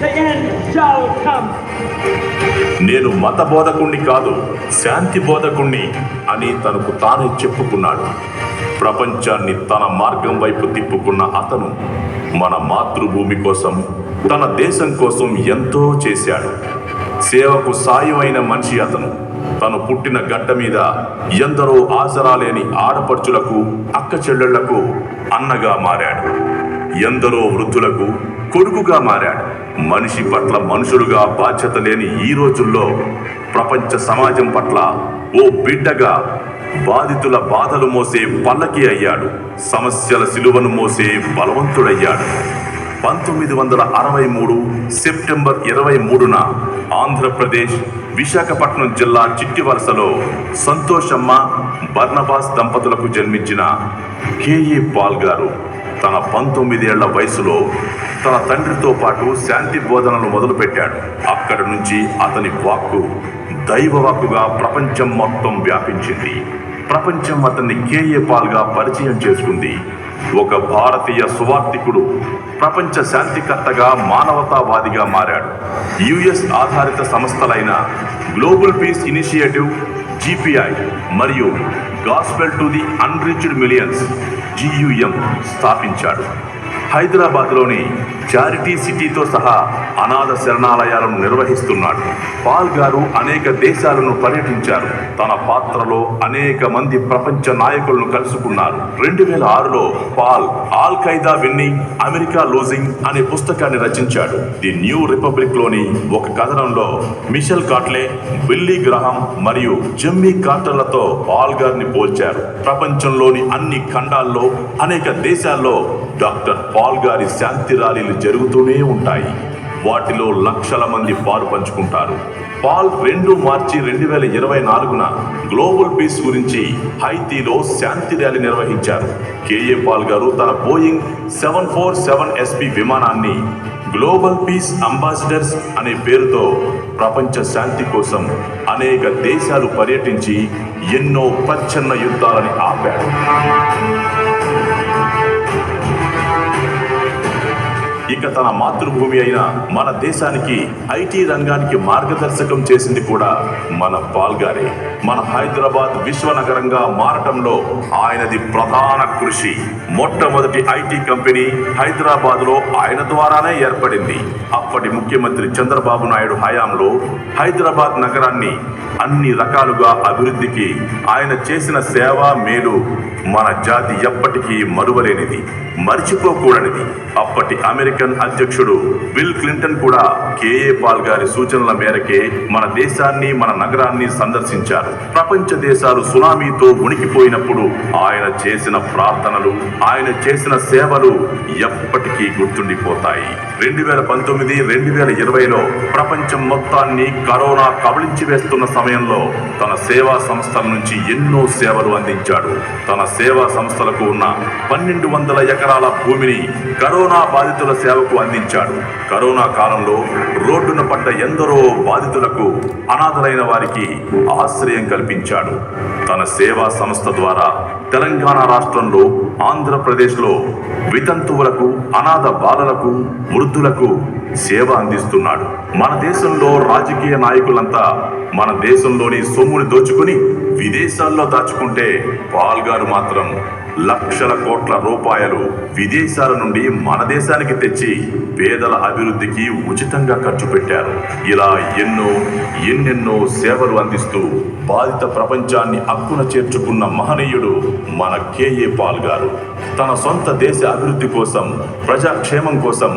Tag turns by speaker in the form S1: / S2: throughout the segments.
S1: the end shall come.
S2: నేను మత బోధకుణ్ణి కాదు, శాంతి బోధకుణ్ణి అని తనకు తానే చెప్పుకున్నాడు. ప్రపంచాన్ని తన మార్గం వైపు తిప్పుకున్న అతను మన మాతృభూమి కోసం, తన దేశం కోసం ఎంతో చేశాడు. సేవకు సాయమైన మనిషి అతను. తను పుట్టిన గడ్డ మీద ఎందరో ఆసరా లేని ఆడపడుచులకు, అక్క చెల్లెళ్లకు అన్నగా మారాడు. ఎందరో వృద్ధులకు కొడుకుగా మారాడు. మనిషి పట్ల మనుషులుగా బాధ్యత లేని ఈ రోజుల్లో ప్రపంచ సమాజం పట్ల ఓ బిడ్డగా బాధితుల బాధలు మోసే పల్లకి అయ్యాడు. సమస్యల సిలువను మోసే బలవంతుడయ్యాడు. 1963 సెప్టెంబర్ 23న ఆంధ్రప్రదేశ్ విశాఖపట్నం జిల్లా చిట్టివలసలో సంతోషమ్మ, బర్నబాస్ దంపతులకు జన్మించిన కేఏ పాల్ గారు తన 19 ఏళ్ల వయసులో తన తండ్రితో పాటు శాంతి బోధనలు మొదలుపెట్టాడు. అక్కడి నుంచి అతని వాక్కు దైవవాక్కుగా ప్రపంచం మొత్తం వ్యాపించింది. ప్రపంచం అతన్ని కేఏ పాల్గా పరిచయం చేసుకుంది. ఒక భారతీయ సువార్థికుడు, ప్రపంచ శాంతికర్తగా, మానవతావాదిగా మారాడు. యుఎస్ ఆధారిత సంస్థలైన గ్లోబల్ పీస్ ఇనిషియేటివ్ GPI మరియు gospel to the unreached millions GUM స్థాపించాడు. హైదరాబాద్లోని చారిటీ సిటీతో సహా అనాథ శరణాలయాలను నిర్వహిస్తున్నాడు. పాల్ గారు అనేక దేశాలను పర్యటించారు. తన పాత్రలో అనేక మంది ప్రపంచ నాయకులను కలుసుకున్నారు. 2006లో పాల్ al Qaeda winning, America losing అనే పుస్తకాన్ని రచించాడు. ది న్యూ రిపబ్లిక్ లోని ఒక కథనంలో మిషెల్ కాట్లే, బిల్లీ గ్రహాం మరియు జిమ్మీ కార్టర్లతో పాల్ గారిని పోల్చారు. ప్రపంచంలోని అన్ని ఖండాల్లో, అనేక దేశాల్లో డాక్టర్ పాల్ గారి శాంతి ర్యాలీలు జరుగుతూనే ఉంటాయి. వాటిలో లక్షల మంది పాలు పంచుకుంటారు. పాల్ 2 మార్చి 2024న గ్లోబల్ పీస్ గురించి హైతీలో శాంతి ర్యాలీ నిర్వహించారు. కేఏ పాల్ గారు తన బోయింగ్ 747SP విమానాన్ని గ్లోబల్ పీస్ అంబాసిడర్స్ అనే పేరుతో ప్రపంచ శాంతి కోసం అనేక దేశాలు పర్యటించి ఎన్నో ప్రచ్ఛన్న యుద్ధాలని ఆపాడు. ఇక తన మాతృభూమి అయిన మన దేశానికి IT రంగానికి మార్గదర్శకం చేసింది కూడా మన పాల్ గారే. మన హైదరాబాద్ విశ్వనగరంగా మారటంలో ఆయనది ప్రధాన కృషి. మొట్టమొదటి IT కంపెనీ హైదరాబాద్లో ఆయన ద్వారానే ఏర్పడింది. అప్పటి ముఖ్యమంత్రి చంద్రబాబు నాయుడు హయాంలో హైదరాబాద్ నగరాన్ని అన్ని రకాలుగా అభివృద్ధికి ఆయన చేసిన సేవ, మేలు మన జాతి ఎప్పటికీ మరువలేనిది, మరిచిపోకూడనిది. అప్పటి అమెరికన్ అధ్యక్షుడు బిల్ క్లింటన్ కూడా కేఏ పాల్ గారి సూచనల మేరకే మన దేశాన్ని, మన నగరాన్ని సందర్శించారు. ప్రపంచ దేశాలు సునామీతో ఉనికిపోయినప్పుడు ఆయన చేసిన ప్రార్థనలు, ఆయన చేసిన సేవలు ఎప్పటికీ గుర్తుండిపోతాయి. 2019, 2020లో ప్రపంచం మొత్తాన్ని కరోనా కబళించి వేస్తున్న సమయంలో తన సేవా సంస్థల నుంచి ఎన్నో సేవలు అందించాడు. తన సేవా సంస్థలకు ఉన్న 1200 ఎకరాల భూమిని కరోనా బాధితుల సేవకు అందించాడు. కరోనా కాలంలో రోడ్డున పడ్డ ఎందరో బాధితులకు, అనాథలైన వారికి ఆశ్రయం కల్పించాడు. తన సేవా సంస్థ ద్వారా తెలంగాణ రాష్ట్రంలో, ఆంధ్రప్రదేశ్లో వితంతువులకు, అనాథ బాలలకు, వృద్ధులకు సేవ అందిస్తున్నాడు. మన దేశంలో రాజకీయ నాయకులంతా మన దేశంలోని సొమ్ముని దోచుకుని విదేశాల్లో దాచుకుంటే పాల్ గారు మాత్రం లక్షల కోట్ల రూపాయలు విదేశాల నుండి మన దేశానికి తెచ్చి పేదల అభివృద్ధికి ఉచితంగా ఖర్చు పెట్టారు. ఇలా ఎన్నెన్నో సేవలు అందిస్తూ బాధిత ప్రపంచాన్ని హక్కున చేర్చుకున్న మహనీయుడు మన కేఏ పాల్ గారు. తన సొంత దేశ అభివృద్ధి కోసం, ప్రజాక్షేమం కోసం,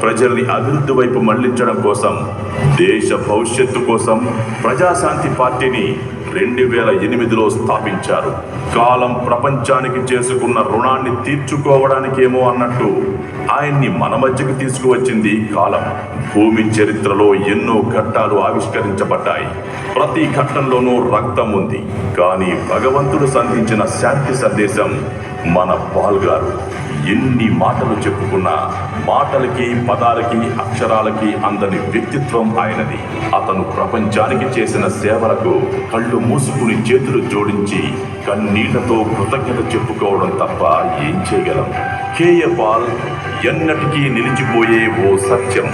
S2: ప్రజల్ని అభివృద్ధి వైపు మళ్లించడం కోసం, దేశ భవిష్యత్తు కోసం ప్రజాశాంతి పార్టీని 2008లో స్థాపించారు. కాలం ప్రపంచానికి చేసుకున్న రుణాన్ని తీర్చుకోవడానికేమో అన్నట్టు ఆయన్ని మన మధ్యకు తీసుకువచ్చింది కాలం. భూమి చరిత్రలో ఎన్నో ఘట్టాలు ఆవిష్కరించబడ్డాయి. ప్రతి ఘట్టంలోనూ రక్తం ఉంది. కానీ భగవంతుడు సంధించిన శాంతి సందేశం మన పాల్ గారు. ఎన్ని మాటలు చెప్పుకున్నా మాటలకి, పదాలకి, అక్షరాలకి అందని వ్యక్తిత్వం ఆయనది. అతను ప్రపంచానికి చేసిన సేవలకు కళ్ళు మూసుకుని చేతులు జోడించి కన్నీళ్లతో కృతజ్ఞత చెప్పుకోవడం తప్ప ఏం చేయగలం? కేఏ పాల్ ఎన్నటికీ నిలిచిపోయే ఓ సత్యం.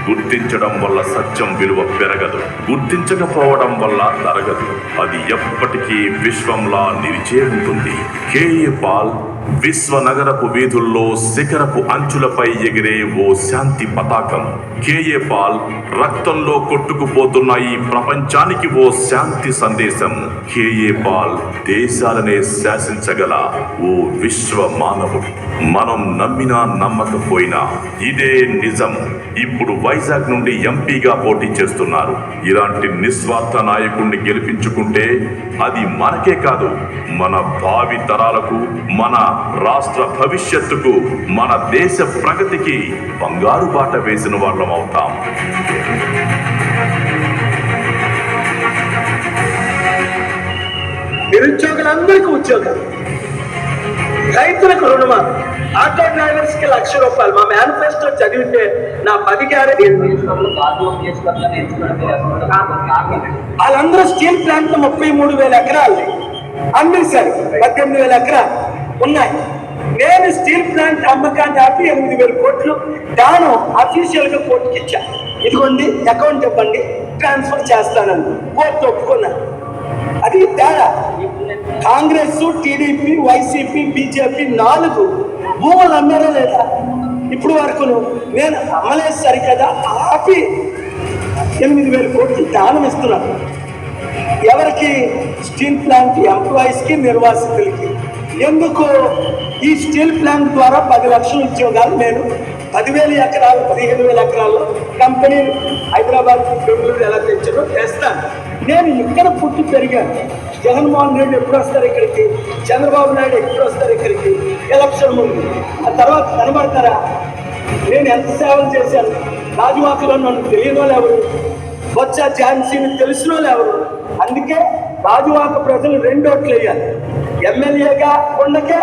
S2: గుర్తించడం వల్ల సత్యం విలువ పెరగదు, గుర్తించకపోవడం వల్ల తరగదు. అది ఎప్పటికీ విశ్వంలా నిలిచే ఉంటుంది. కేఏ పాల్ విశ్వ నగరపు వీధుల్లో శిఖరపు అంచులపై ఎగిరే ఓ శాంతి పతాకం. కేఏ పాల్ రక్తంలో కొట్టుకుపోతున్న ఈ ప్రపంచానికి ఓ శాంతి సందేశం. కేఏ పాల్ దేశాలనే శాసించగల ఓ విశ్వ మానవుడు. మనం నమ్మినా నమ్మకపోయినా ఇదే నిజం. ఇప్పుడు వైజాగ్ నుండి ఎంపీగా పోటీ చేస్తున్నారు. ఇలాంటి నిస్వార్థ నాయకుడిని గెలిపించుకుంటే అది మనకే కాదు, మన భావి తరాలకు, మన రాష్ట్ర భవిష్యత్తుకు, మన దేశ ప్రగతికి బంగారు బాట వేసిన వాళ్ళం అవుతాం.
S3: నిరుద్యోగులందరికీ ఉద్యోగాలు, రైతులకు రుణమాఫీ, ఆటో డ్రైవర్స్ కి ₹1,00,000. మా మేనిఫెస్టో చదివితే నా 10 గ్యారెంటీ. వాళ్ళందరూ స్టీల్ ప్లాంట్ 33,000 ఎకరాలు అమ్మేశారు. 18,000 ఎకరాలు ఉన్నాయి. నేను స్టీల్ ప్లాంట్ అమ్మకాన్ని ఆపి 8,000 కోట్లు దానం అఫీషియల్ గా కోర్టుకి ఇచ్చా. ఇదిగోండి అకౌంట్ ఇవ్వండి, ట్రాన్స్ఫర్ చేస్తానని కోర్టు ఒప్పుకున్నాను. అది తేడా. కాంగ్రెస్, టీడీపీ, వైసీపీ, బీజేపీ 4 భూములు అమ్మారా లేదా ఇప్పుడు వరకు? నేను అమ్మలేదు సరికదా ఆపి 8,000 కోట్లు దానం ఇస్తున్నాను. ఎవరికి? స్టీల్ ప్లాంట్ ఎంప్లాయీస్ కి, నిర్వాసితులకి. ఎందుకు? ఈ స్టీల్ ప్లాంట్ ద్వారా 10 లక్షల ఉద్యోగాలు నేను 10,000 ఎకరాలు, 15,000 ఎకరాల్లో కంపెనీలు హైదరాబాద్, బెంగళూరు ఎలా తెచ్చారో తెస్తాను. నేను ఇక్కడ పుట్టి పెరిగాను. జగన్మోహన్ రెడ్డి ఎప్పుడు వస్తారు ఇక్కడికి? చంద్రబాబు నాయుడు ఎప్పుడు వస్తారు ఇక్కడికి? ఎలక్షన్ ముందు. ఆ తర్వాత కనబడతారా? నేను ఎంత సేవలు చేశాను. రాజువాకలో నన్ను తెలియని వాళ్ళు ఎవరు? బొత్స ఝాన్సీని తెలిసిన వాళ్ళు ఎవరు? అందుకే రాజువాక ప్రజలు 2 ఓట్లు వేయాలి. ఎమ్మెల్యేగా కొండకే,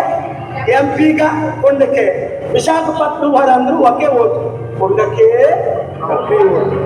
S3: ఎంపీగా కొండకే. విశాఖపట్నం వారందరూ ఒకే ఓటు, కొండకే ఒకే ఓటు.